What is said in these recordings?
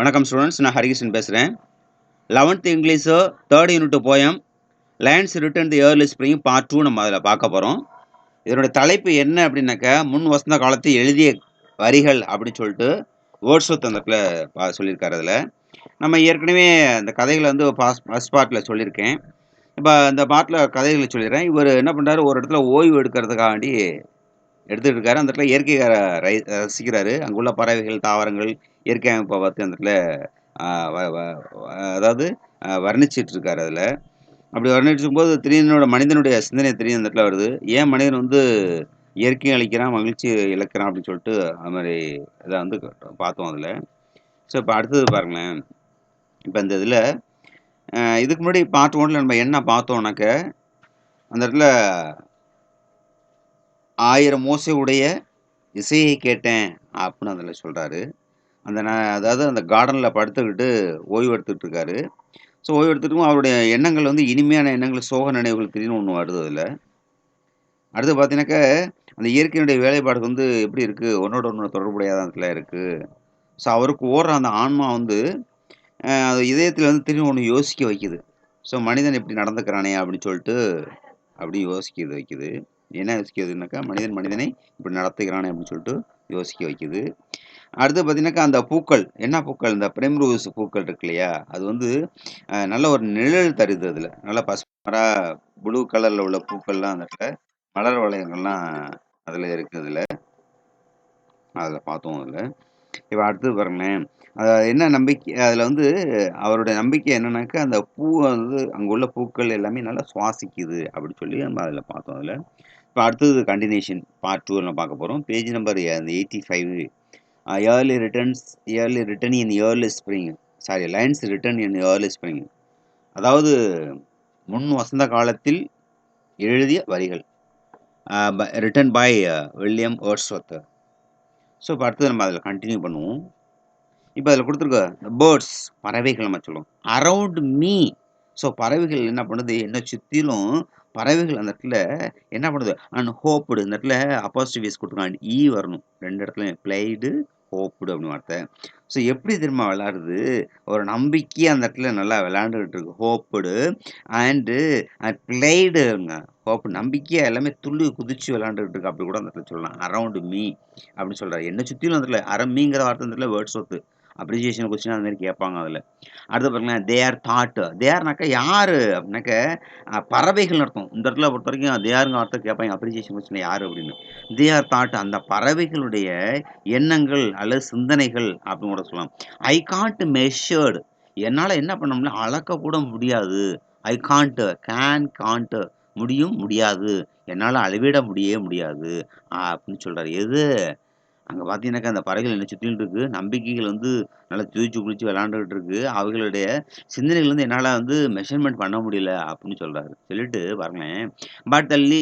வணக்கம் ஸ்டூடெண்ட்ஸ். நான் ஹரிகிருஷ்ணன் பேசுகிறேன். 11th English 3rd unit poem lines written the early spring part 2 நம்ம அதில் பார்க்க போகிறோம். இதனோட தலைப்பு என்ன அப்படின்னாக்கா, முன் வசந்த காலத்தில் எழுதிய வரிகள் அப்படின்னு சொல்லிட்டு வேர்ட்ஸ்வொர்த் அந்த இடத்துல சொல்லியிருக்காரு. அதில் நம்ம ஏற்கனவே அந்த கதைகளை வந்து ஃபர்ஸ்ட் பார்ட்டில் சொல்லியிருக்கேன். இப்போ இந்த பார்ட்டில் கதைகளை சொல்லிடுறேன். இவர் என்ன பண்ணுறாரு, ஒரு இடத்துல ஓய்வு எடுக்கிறதுக்காண்டி எடுத்துகிட்டு இருக்காரு. அந்த இடத்துல இயற்கையை ரசிக்கிறாரு. அங்குள்ள பறவைகள், தாவரங்கள், இயற்கை அமைப்பை பார்த்து அந்த இடத்துல அதாவது வர்ணிச்சிட்டு இருக்காரு. அதில் அப்படி வர்ணிச்சும் போது திடீர்னு மனிதனுடைய சிந்தனை திடீர்னு அந்த இடத்துல வருது. ஏன் மனிதன் வந்து இயற்கையும் அழிக்கிறான், மகிழ்ச்சி இழக்கிறான் அப்படின்னு சொல்லிட்டு அது மாதிரி இதை வந்து பார்த்தோம் அதில். ஸோ இப்போ அடுத்தது பாருங்களேன். இப்போ இந்த இதில் இதுக்கு முன்னாடி பார்ட் 1ல் நம்ம என்ன பார்த்தோம்னாக்க, அந்த இடத்துல 1000 ஓசை உடைய இசையை கேட்டேன் அப்படின்னு அதில் சொல்கிறாரு. அதாவது அந்த கார்டனில் படுத்துக்கிட்டு ஓய்வு எடுத்துக்கிட்டு இருக்காரு. ஸோ ஓய்வு எடுத்துகிட்டும் அவருடைய எண்ணங்கள் வந்து இனிமையான எண்ணங்கள், சோக நினைவுகள் திடீர்னு ஒன்று வருது அதில். அடுத்து பார்த்தீங்கன்னாக்கா, அந்த இயற்கையினுடைய வேலைப்பாடு வந்து எப்படி இருக்குது, ஒன்றோட ஒன்று தொடர்புடையதாக இடத்துல இருக்குது. ஸோ அவருக்கு ஓடுற அந்த ஆன்மா வந்து அது இதயத்தில் வந்து திரும்பி ஒன்று யோசிக்க வைக்குது. ஸோ மனிதன் இப்படி நடந்துக்கிறானே அப்படின்னு சொல்லிட்டு அப்படி யோசிக்க வைக்குது. என்ன யோசிக்கிறதுனாக்கா, மனிதனை இப்படி நடத்துகிறானே அப்படின்னு சொல்லிட்டு யோசிக்க வைக்குது. அடுத்து பார்த்தீங்கன்னாக்கா, அந்த பூக்கள் என்ன பூக்கள், இந்த பிரைம்ரோஸ் பூக்கள் இருக்கு இல்லையா, அது வந்து நல்ல ஒரு நிழல் தருது. அதில் நல்லா பசுமரா ப்ளூ கலரில் உள்ள பூக்கள்லாம் அந்த இடத்துல மலர் வளையங்கள்லாம் அதில் இருக்குது. அதில் பார்த்தோம். அதில் இப்போ அடுத்தது பாருங்களேன். என்ன நம்பிக்கை அதில் வந்து அவருடைய நம்பிக்கை என்னன்னாக்கா, அந்த பூ வந்து அங்கே உள்ள பூக்கள் எல்லாமே நல்லா சுவாசிக்குது அப்படின்னு சொல்லி நம்ம அதில் பார்த்தோம். அதில் இப்போ அடுத்தது கண்டினியூஷன் பார்ட் 2 நம்ம பார்க்க போகிறோம். Page number 85. Early written in early spring. Sorry, lines written in early spring. அதாவது முன் வசந்த காலத்தில் எழுதிய வரிகள். Written by William Wordsworth. So இப்போ அடுத்தது நம்ம அதில் கண்டினியூ பண்ணுவோம். இப்போ அதில் கொடுத்துருக்க பேர்ட்ஸ், பறவைகள் நம்ம சொல்லுவோம். Around me. ஸோ பறவைகள் என்ன பண்ணுது, என்ன சுற்றிலும் பறவைகள் அந்த இடத்துல என்ன பண்ணுது, அன்ஹோப்டு. இந்த இடத்துல அப்போஸ்ட்ரோஃபீஸ் கொடுத்துருக்காங்க, ஈ வரணும் ரெண்டு இடத்துலையும். பிளைடு, ஹோப்டு அப்படின்னு வார்த்தை. ஸோ எப்படி திரும்ப விளையாடுது, ஒரு நம்பிக்கை அந்த இடத்துல நல்லா விளையாண்டுக்கிட்டு இருக்கு. Hoped and பிளைடுங்க. ஹோப் நம்பிக்கையா எல்லாமே துள்ளி குதிச்சு விளையாண்டுக்கிட்டு இருக்கு அப்படி கூட அந்த இடத்துல சொல்லலாம். அரவுண்டு மீ அப்படின்னு சொல்றாரு. என்ன சுற்றிலும் அந்த இடத்துல அரமீங்கிற வார்த்தை அந்த இடத்துல வேர்ட்ஸ்வொர்த் அப்ரிசியேஷன் கொஸ்டின் அந்த மாதிரி கேட்பாங்க அதில். அடுத்து பாருங்களேன், தே ஆர் தாட். தேர்னாக்கா யாரு அப்படின்னாக்க பறவைகள் அர்த்தம். இந்த இடத்துல பொறுத்த வரைக்கும் தேருங்க அர்த்தம் கேட்பாங்க அப்ரிசியேஷன் கொஸ்டின் யாரு அப்படின்னு. தே ஆர் தாட், அந்த பறவைகளுடைய எண்ணங்கள் அல்லது சிந்தனைகள் அப்படின்னு கூட சொல்லலாம். ஐ காண்ட் மெஷர்டு, என்னால் என்ன பண்ண முடியல, அளக்க கூட முடியாது. ஐ காண்ட், காண்ட் முடியும், முடியாது, என்னால் அளவிட முடியாது அப்படின்னு சொல்றாரு. எது அங்கே பார்த்தீங்கன்னாக்கா, அந்த பறவைகள் என்ன சுற்றிலும் இருக்கு. நம்பிக்கைகள் வந்து நல்லா துதிச்சு குளிச்சு விளையாண்டுகிட்டு இருக்கு. அவைகளுடைய சிந்தனைகள் வந்து என்னால் வந்து மெஷர்மெண்ட் பண்ண முடியல அப்படின்னு சொல்றாரு. சொல்லிட்டு பாருங்களேன், but the lee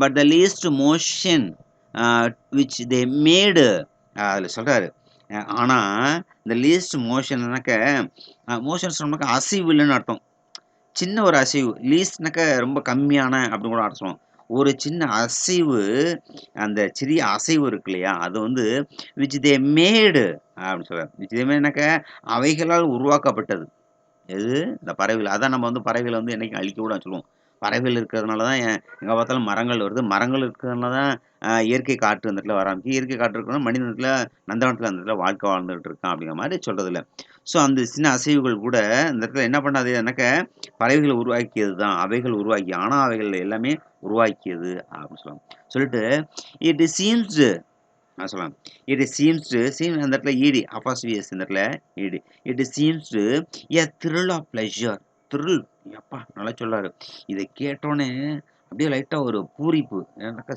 but the least motion which they made அதில் சொல்றாரு. ஆனால் இந்த லீஸ்ட் மோஷன்னாக்க, மோஷன் சொன்னாக்கா அசைவு இல்லைன்னு அர்த்தம். சின்ன ஒரு அசைவு. லீஸ்ட்னாக்கா ரொம்ப கம்மியான அப்படின்னு கூட அர்த்தம். ஒரு சின்ன அசைவு, அந்த சிறிய அசைவு இருக்கு இல்லையா, அது வந்து விச் தே மேடு அப்படின்னு சொல்றாரு. விச் தே மேடுனாக்க அவைகளால் உருவாக்கப்பட்டது. எது? இந்த பறவைகள். அதான் நம்ம வந்து பறவைகளை வந்து என்னைக்கும் அழிக்க கூடாதுன்னு சொல்லுவோம். பறவைகள் இருக்கிறதுனால தான் எங்கே பார்த்தாலும் மரங்கள் வருது. மரங்கள் இருக்கிறதுனால தான் இயற்கை காற்று அந்த இடத்துல வர ஆரம்பிச்சு. இயற்கை காற்று இருக்கணும் மனிதன் இடத்துல நந்தவனத்தில் அந்த இடத்துல வாழ்க்கை வாழ்ந்துகிட்டு இருக்கான் அப்படிங்கிற மாதிரி சொல்றது இல்லை. ஸோ அந்த சின்ன அசைவுகள் கூட இந்த இடத்துல என்ன பண்ணாது என்னக்க, பறவைகளை உருவாக்கியது தான். அவைகள் உருவாக்கி, ஆனால் அவைகள் எல்லாமே உருவாக்கியது அப்படின்னு சொல்லலாம். சொல்லிட்டு இட் சீம்ஸ் நான் சொல்லலாம். இட் சீம்ஸ் டு சீம் அந்த இடத்துல ஈடி அப்பாசிவியஸ் இந்த இடத்துல ஈடி. It seems to a thrill of pleasure. Thrill, எப்பா நல்லா சொல்லாரு. இதை கேட்டோன்னே அப்படியே லைட்டாக ஒரு பூரிப்பு, எனக்கா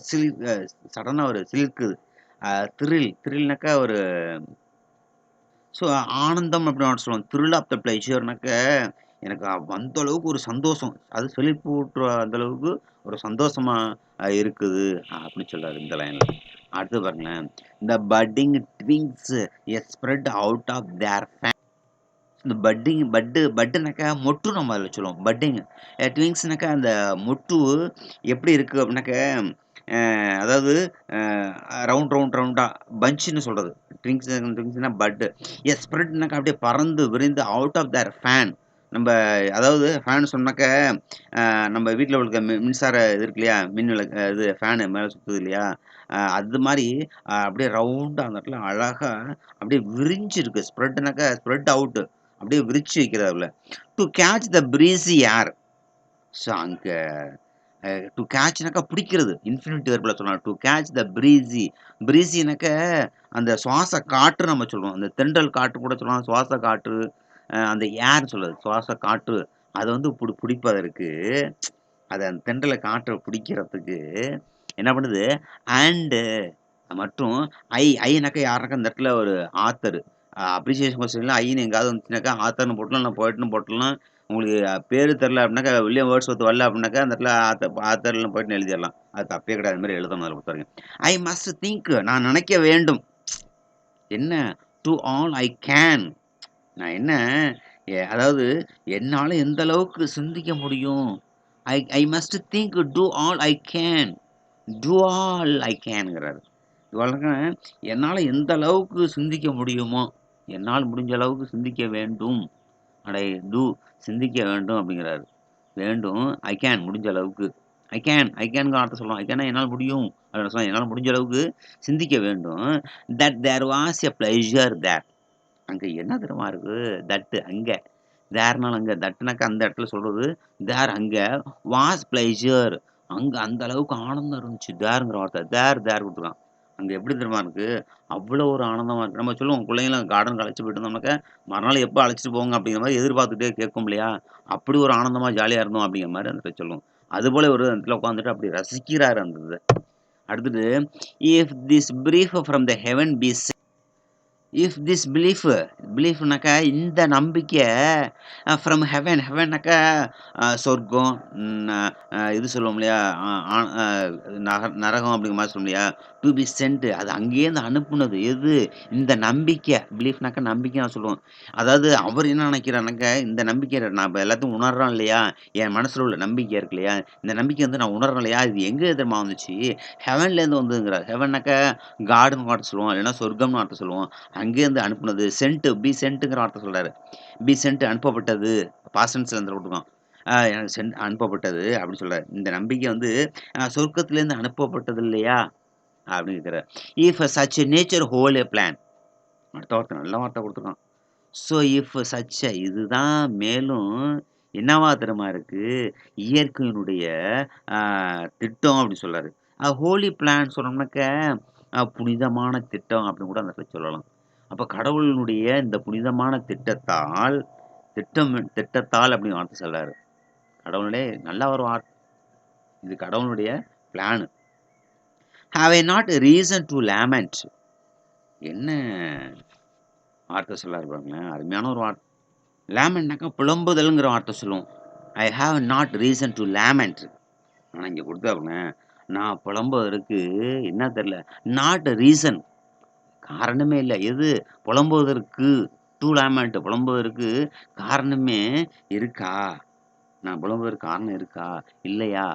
சடனாக ஒரு சிலிர்க்குது. த்ரில்னாக்கா ஒரு, ஸோ ஆனந்தம் அப்படின்னு சொல்லுவோம். த்ரில் ஆஃப் த ப்ளஷர்னாக்க எனக்கு அந்த அளவுக்கு ஒரு சந்தோஷம், அது செழிப்பு ஊட்டுற அந்த அளவுக்கு ஒரு சந்தோஷமா இருக்குது அப்படின்னு சொல்றாரு இந்த லைன்ல. அடுத்து பாருங்களேன், இந்த budding twigs spread out of their fan. இந்த பட்டுனாக்கா மொட்டு நம்ம அதில் சொல்லுவோம். பட்டிங் ட்விங்ஸ்னாக்கா அந்த மொட்டு எப்படி இருக்குது அப்படின்னாக்க, அதாவது ரவுண்டா பஞ்சுன்னு சொல்றது. ட்விங்ஸ்னா பட். ஸ்ப்ரெட்னாக்கா அப்படியே பறந்து விரிந்து அவுட் ஆஃப் தேர் ஃபேன். நம்ப அதாவது ஃபேன் சொன்னாக்க, நம்ம வீட்ல உள்ள மின்சார இது இருக்கு இல்லையா? மின் விளக்கு இது ஃபேனு மேல சுத்துது இல்லையா? அது மாரி அப்படியே ரவுண்டா அந்த இடத்துல அழகா அப்படியே விரிஞ்சிருக்கு. ஸ்ப்ரெட்னாக்கா ஸ்ப்ரெட் அவுட். அப்படியே விரிச்சு வைக்கிறார்ல. To catch the breezy air. So அங்க டு கேட்ச்னாக்கா பிடிக்கிறது. இன்ஃபினிட்டிவ் வெர்ப்ல சொல்லலாம். To catch the பிரீஸி. பிரீஸினாக்க அந்த சுவாச காற்று நம்ம சொல்லுவோம். அந்த தென்றல் காற்று கூட சொல்லலாம். சுவாச காற்று. அந்த ஏர்ன்னு சொல்றது. சுவாச காற்று. அத வந்து பிடிப்பதற்கு, அத அந்த தென்றல காற்ற பிடிக்கிறதுக்கு என்ன பண்ணுது? அண்டு மற்றும் ஐனாக்கா யாருனாக்கா இந்த இடத்துல ஒரு ஆத்தர். அப்ரிசியேஷன் கொஸ்டின்ல ஐன்னு எங்கேயாவது வந்துச்சுனாக்கா ஆத்தர்ன்னு போட்டுறலாம், இல்ல போயட்ன்னு போட்டுறலாம். உங்களுக்கு பேரு தெரியல அப்டினாக்கா, வில்லியம் வேர்ட்ஸ்வொர்த் வரல அப்டினாக்கா, அந்த இடத்துல ஆத்தர்ன்னு போயிட்டுன்னு எழுதிறலாம். அது தப்பே கிடையாது. அது மாரி எழுதணும் அதில பொறுத்தவரைக்கும். ஐ மஸ்ட் திங்க் நான் நினைக்க வேண்டும். என்ன? To all I can. நான் என்ன அதாவது என்னால எந்த அளவுக்கு சிந்திக்க முடியும்? I I must think to all I can. To all I கேன்ங்கிறாரு. வழக்கம் என்னால எந்த அளவுக்கு சிந்திக்க முடியுமோ, என்னால் முடிஞ்ச அளவுக்கு சிந்திக்க வேண்டும். அடே டூ சிந்திக்க வேண்டும் அப்படிங்கிறாரு. வேண்டும். ஐ கேன் முடிஞ்ச அளவுக்கு. ஐ கேன்ங்கிற வார்த்தை சொல்லலாம். ஐ கேன்னா என்னால் முடியும். அப்படின்னு சொல்லலாம். என்னால் முடிஞ்ச அளவுக்கு சிந்திக்க வேண்டும். That there was a pleasure there. அங்க என்ன தெரியுமா இருக்கு? தட் அங்க. தேர்னால அங்க. தட்னாக்கா அந்த இடத்துல சொல்றது. தேர் அங்க வாஸ் பிளெஷர். அங்க அந்த அளவுக்கு ஆனந்தம் இருந்துச்சு. தேர்ங்கிற வார்த்தை. தேர் குடுத்துருக்கான். அங்க எப்படி தெரியுமா இருக்கு? அவ்வளோ ஒரு ஆனந்தமா இருக்கு. நம்ம சொல்லுவோம் பிள்ளைங்கள கார்டனுக்கு அழைச்சு போயிட்டு வந்தோம்னாக்கா, மறுநாள் எப்ப அழைச்சிட்டு போங்க அப்படிங்கிற மாரி எதிர்பார்த்துட்டே கேட்கும் இல்லையா? அப்படி ஒரு ஆனந்தமா ஜாலியா இருந்தோம் அப்படிங்கிற மாரி அந்த இடத்துல சொல்லும். அதுபோல ஒரு இடத்துல உட்காந்துட்டு அப்படி ரசிக்கிறாரு அந்த இத. அடுத்தது, if this belief from the heaven be if this பிலீஃப்னாக்கா இந்த நம்பிக்கை ஃப்ரம் ஹெவன்னாக்கா சொர்க்கம். இது சொல்லுவோம் இல்லையா? அ ஆ அ நரகம் அப்படிங்கிற மாரி சொல்லுவோம் இல்லையா? டு பி சென்ட் அது அங்கேருந்து அனுப்புனது எது? இந்த நம்பிக்கை. பிலீஃப்னாக்கா நம்பிக்கைன்னு சொல்லுவோம். அதாவது அவர் என்ன நினைக்கிறார்னாக்கா, இந்த நம்பிக்கை நான் எல்லாத்தையும் உணர்றோம் இல்லையா? என் மனசுல உள்ள நம்பிக்கை இருக்கு இல்லையா? இந்த நம்பிக்கை வந்து நான் உணர்றேன் இல்லையா? இது எங்க தெரியுமா வந்துச்சு? ஹெவன்லேருந்து வந்ததுங்கிறார். ஹெவன்னாக்கா காடுன்னு வார்த்தை சொல்லுவோம். இல்லைன்னா சொர்க்கம்னு வார்த்தை சொல்லுவோம். அங்கேருந்து அனுப்புனது. சென்ட்டுங்கிற வார்த்தை சொல்றாரு. சென்ட் அனுப்பப்பட்டது. பாஸ்ட் டென்ஸ்ல இருந்து விட்டுருக்கோம். எனக்கு அனுப்பப்பட்டது அப்படின்னு சொல்றாரு. இந்த நம்பிக்கை வந்து சொர்க்கத்திலேருந்து அனுப்பப்பட்டது இல்லையா? அப்படின்னு கேட்கிறார். If such a nature whole a plan. அடுத்த வார்த்தை நல்ல வார்த்தை குடுத்துருக்கான். ஸோ இஃப் சச் இதுதான் மேலும் என்னவா தெரியுமா இருக்கு? இயற்கையினுடைய அ திட்டம் அப்படின்னு சொல்றாரு. ஹோலி பிளான் சொன்னோம்னாக்க, புனிதமான திட்டம் அப்படின்னு கூட அந்த இடத்துல சொல்லலாம். அப்ப கடவுளினுடைய இந்த புனிதமான திட்டத்தால் அப்படின்னு வார்த்தை சொல்றாரு. கடவுளுடைய நல்ல ஒரு இது கடவுளுடைய plan. Have I not reason to lament. என்ன வார்த்தை சொல்லாரு பாருங்களேன். அருமையான ஒரு வார்த்தை. லேமெண்ட்னாக்கா புலம்புதல்ங்கிற வார்த்தை சொல்லுவோம். I have not reason to lament. ஆனா இங்க குடுத்தாருங்க, நான் புலம்புவதற்கு என்ன தெரியல. நாட் ரீசன் காரணமே இல்ல. எது? புலம்புவதற்கு டூ லேமெண்ட் புலம்புவதற்கு காரணமே இருக்கா? நான் புலம்புவதற்கு காரணம் இருக்கா? இல்லையா?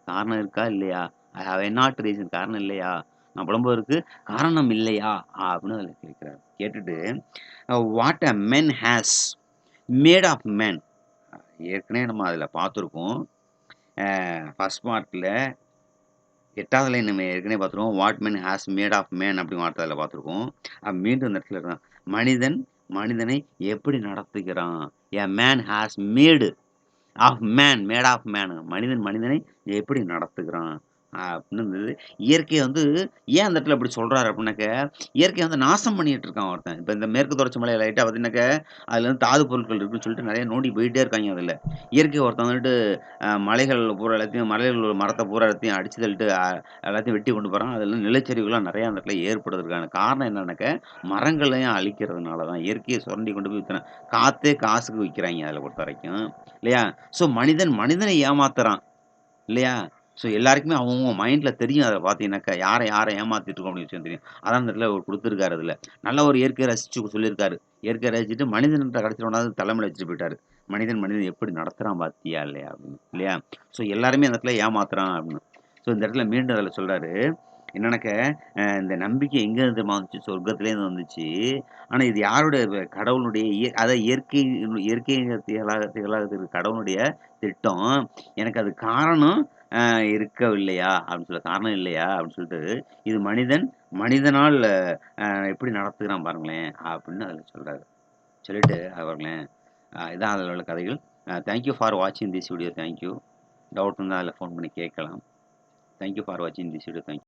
காரணம் இருக்கா? இல்லையா? ஐ ஹேவ் நாட் ரீசன் காரணம் இல்லையா? நான் புலம்புவதற்கு காரணம் இல்லையா? அப்படின்னு அதில கேட்கிறாரு. கேட்டுட்டு what a men has made of man. ஏற்கனவே நம்ம அதில பார்த்துருக்கோம். ஃபர்ஸ்ட் பார்ட்ல 8வது லைன் நம்ம ஏற்கனவே பார்த்துருக்கோம். What man has made of man அப்படின்னு வார்த்தை அதில பார்த்துருக்கோம். மீண்டும் இந்த இடத்துல இருக்கான். மனிதன் மனிதனை எப்படி நடத்துகிறான்? A man has made of man. மனிதன் மனிதனை எப்படி நடத்துகிறான்? அப்படின்னு இருந்தது. இயற்கைய வந்து ஏன் அந்த இடத்துல அப்படி சொல்றாரு அப்படின்னாக்க, இயற்கைய வந்து நாசம் பண்ணிட்டு இருக்கான் ஒருத்தன். இப்ப இந்த மேற்கு தொடர்ச்சி மலையில லைட்டா பார்த்தீங்கன்னாக்க, அதுல வந்து தாது பொருட்கள் இருக்குன்னு சொல்லிட்டு நெறைய நோண்டி போயிட்டே இருக்காய்ங்க அதுல. இயற்கைய ஒருத்தன் வந்துட்டு மலைகள் பூரா எல்லாத்தையும் மலைகள் உள்ள மரத்த பூரா எல்லாத்தையும் அடிச்சு தள்ளிட்டு எல்லாத்தையும் வெட்டி கொண்டு போறான். அதுல நிலச்சரிவுலாம் நெறைய அந்த இடத்துல ஏற்படுறதுக்கான காரணம் என்னன்னாக்க, மரங்களையும் அழிக்கிறதுனால தான். இயற்கைய சுரண்டி கொண்டு போய் வித்துறான். காத்தே காசுக்கு விக்கிறாய்ங்க அதுல பொறுத்தவரைக்கும். இல்லையா? ஸோ மனிதன் மனிதனை ஏமாத்துறான். இல்லையா? ஸோ எல்லாருக்குமே அவங்கவங்க மைண்ட்ல தெரியும் அத பார்த்தீங்கன்னாக்கா, யார ஏமாத்திட்டு இருக்கோம் அப்படின்னு விஷயம் தெரியும். அதான் அந்த இடத்துல அவரு குடுத்துருக்காரு அதுல. நல்ல ஒரு இயற்கைய ரசிச்சு சொல்லியிருக்காரு. இயற்கைய ரசிச்சுட்டு மனிதன்ட்ட கடைசில கொண்டாந்து தலைமையில வச்சுட்டு போயிட்டாரு. மனிதன் எப்படி நடத்துறான் பார்த்தியா இல்லையா? அப்படின்னு. இல்லையா? ஸோ எல்லாருமே அந்த இடத்துல ஏமாத்துறான் அப்படின்னு. ஸோ இந்த இடத்துல மீண்டும் அதில சொல்றாரு. என்னன்னாக்க, இந்த நம்பிக்கை எங்கேருந்து தெரியுமா வந்துச்சு? சொர்க்கத்திலேருந்து வந்துச்சு. ஆனா இது யாருடைய கடவுளுடைய அதான் இயற்கை திகழாக கடவுளுடைய திட்டம். எனக்கு அது காரணம் இருக்கவில்லையா? அப்படின்னு காரணம் இல்லையா? அப்படின்னு சொல்லிட்டு, இது மனிதனால் எப்படி நடத்துகிறான் பாருங்களேன்! அப்படின்னு அதில சொல்றாரு. சொல்லிட்டு பாருங்களேன், இதான் அதில உள்ள கதைகள். தேங்க் யூ ஃபார் வாட்சிங் this video. Thank you. Doubt இருந்தா அதில ஃபோன் பண்ணி கேட்கலாம். தேங்க் யூ ஃபார் வாட்சிங் திஸ் வீடியோ. Thank you.